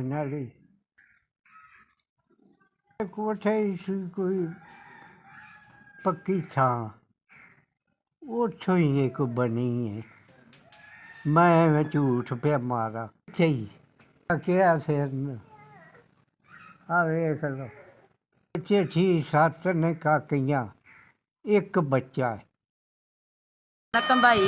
नाली कोठे सी कोई पक्की थां उथों ही एक बनी है। मैं झूठ पे मारा चाहिए क्या फिर आ वेख लो बच्चे 6-7 ने काकियां एक बच्चा है। रकम भाई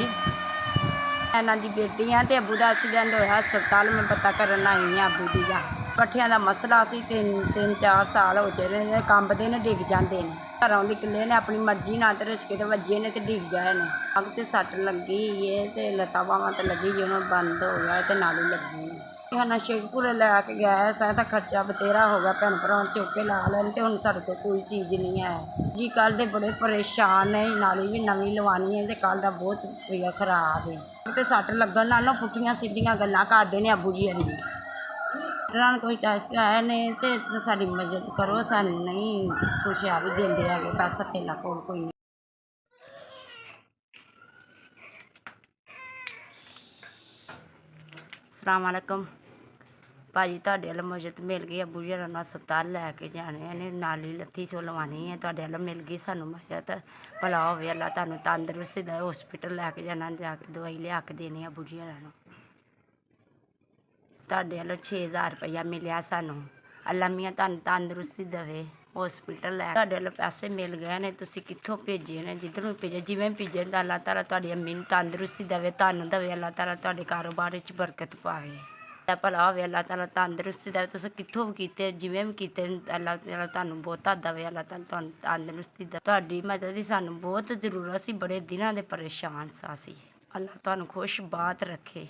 ਇਹਨਾਂ ਦੀ ਬੇਟੀ ਆ ਤੇ ਅੱਬੂ ਦਾ ਐਕਸੀਡੈਂਟ ਹੋਇਆ ਹਸਪਤਾਲ ਮੈਂ ਪਤਾ ਕਰਨ ਆਈ ਹਾਂ ਅੱਬੂ ਦੀ ਦਾ ਪੱਠਿਆਂ ਦਾ ਮਸਲਾ ਸੀ। 3-4 ਸਾਲ ਹੋ ਚਲੇ ਨੇ ਕੰਬਦੇ ਨੇ ਡਿੱਗ ਜਾਂਦੇ ਨੇ ਘਰੋਂ ਨਿਕਲੇ ਨੇ ਆਪਣੀ ਮਰਜ਼ੀ ਨਾਲ ਤੇ ਰਿਸ਼ਕੇ ਤੇ ਵੱਜੇ ਨੇ ਤੇ ਡਿੱਗ ਗਏ ਨੇ। ਅੱਗ ਤੇ ਸੱਟ ਲੱਗੀ ਏ ਤੇ ਲੱਤਾਂ ਬਾਹਾਂ ਤੇ ਲੱਗੀ ਜਿਹਨੂੰ ਬੰਦ ਹੋ ਗਿਆ ਤੇ ਨਾਲ ਹੀ ਲੱਗੀ ਨੇ। ਸ਼ੇਖਪੁਰੇ ਲੈ ਕੇ ਗਿਆ ਸਾਂ ਤਾਂ ਖਰਚਾ ਬਥੇਰਾ ਹੋ ਗਿਆ ਭੈਣ ਭਰਾ ਚੁੱਕ ਕੇ ਲਾ ਲੈਣ ਤੇ ਹੁਣ ਸਾਡੇ ਕੋਲ ਕੋਈ ਚੀਜ਼ ਨਹੀਂ ਹੈ ਜੀ। ਕੱਲ੍ਹ ਦੇ ਬੜੇ ਪਰੇਸ਼ਾਨ ਨੇ ਨਾਲੀ ਵੀ ਨਵੀਂ ਲਵਾਉਣੀ ਹੈ ਤੇ ਕੱਲ੍ਹ ਦਾ ਬਹੁਤ ਹੋਇਆ ਖਰਾਬ ਹੈ ਤੇ ਸੱਟ ਲੱਗਣ ਨਾਲੋਂ ਪੁੱਠੀਆਂ ਸਿੱਧੀਆਂ ਗੱਲਾਂ ਕਰਦੇ ਨੇ ਅੱਬੂ ਜੀ ਹਰੀ ਡਾਕਟਰਾਂ ਕੋਈ ਟੈਸਟ ਆਏ ਨੇ ਤੇ ਸਾਡੀ ਮਦਦ ਕਰੋ। ਸਾਨੂੰ ਨਹੀਂ ਕੁਛ ਆ ਵੀ ਦਿੰਦੇ ਹੈਗੇ ਪੈਸਾ ਧੇਲਾ ਕੋਲ ਕੋਈ ਨਹੀਂ। अस्सलाम वालेकुम भाजी ਤੁਹਾਡੇ ਵੱਲ ਮਦਦ ਮਿਲ ਗਈ ਅੱਬੂ ਜੀ ਨੂੰ ਹਸਪਤਾਲ ਲੈ ਕੇ ਜਾਣੇ ਨੇ ਨਾਲੀ ਲੱਥੀ ਸੋ ਲਵਾਉਣੀ ਹੈ ਤੁਹਾਡੇ ਵੱਲ ਮਿਲ ਗਈ ਸਾਨੂੰ ਮਦਦ ਭਲਾ ਹੋਵੇ ਅੱਲਾ ਤੁਹਾਨੂੰ ਤੰਦਰੁਸਤੀ ਦਾ ਹੌਸਪੀਟਲ ਲੈ ਕੇ ਜਾਣਾ ਜਾ ਕੇ ਦਵਾਈ ਲਿਆ ਕੇ ਦੇਣੀ ਅੱਬੂ ਜੀ ਨੂੰ। ਤੁਹਾਡੇ ਵੱਲੋਂ 6000 ਰੁਪਇਆ ਮਿਲਿਆ ਸਾਨੂੰ ਅੱਲਾ ਮੀਆਂ ਤੁਹਾਨੂੰ ਤੰਦਰੁਸਤੀ ਦੇਵੇ ਹੌਸਪੀਟਲ ਲੈ ਤੁਹਾਡੇ ਵੱਲੋਂ ਪੈਸੇ ਮਿਲ ਗਏ ਨੇ ਤੁਸੀਂ ਕਿੱਥੋਂ ਭੇਜੇ ਨੇ ਜਿੱਧਰੋਂ ਭੇਜੇ ਜਿਵੇਂ ਭੇਜੇ ਤਾਂ ਅੱਲਾ ਤਾਲਾ ਤੁਹਾਡੀ ਅੰਮੀ ਨੂੰ ਤੰਦਰੁਸਤੀ ਦੇਵੇ ਤੁਹਾਨੂੰ ਦੇਵੇ ਅੱਲਾ ਤਾਲਾ ਤੁਹਾਡੇ ਕਾਰੋਬਾਰ ਵਿੱਚ ਬਰਕਤ ਪਾਵੇ ਭਲਾ ਹੋਵੇ ਅੱਲਾ ਤਾਲਾ ਤੰਦਰੁਸਤੀ ਦੇਵੇ। ਤੁਸੀਂ ਕਿੱਥੋਂ ਵੀ ਕੀਤੇ ਜਿਵੇਂ ਵੀ ਕੀਤੇ ਅੱਲਾ ਤਾਲਾ ਤੁਹਾਨੂੰ ਬਹੁਤਾ ਦੇਵੇ ਅੱਲਾ ਤਾਲਾ ਤੁਹਾਨੂੰ ਤੰਦਰੁਸਤੀ ਦੇਵੇ। ਤੁਹਾਡੀ ਮਦਦ ਦੀ ਸਾਨੂੰ ਬਹੁਤ ਜ਼ਰੂਰਤ ਸੀ ਬੜੇ ਦਿਨਾਂ ਦੇ ਪਰੇਸ਼ਾਨ ਸਾਂ ਅਸੀਂ ਅੱਲਾ ਤੁਹਾਨੂੰ ਖੁਸ਼ ਬਾਤ ਰੱਖੇ।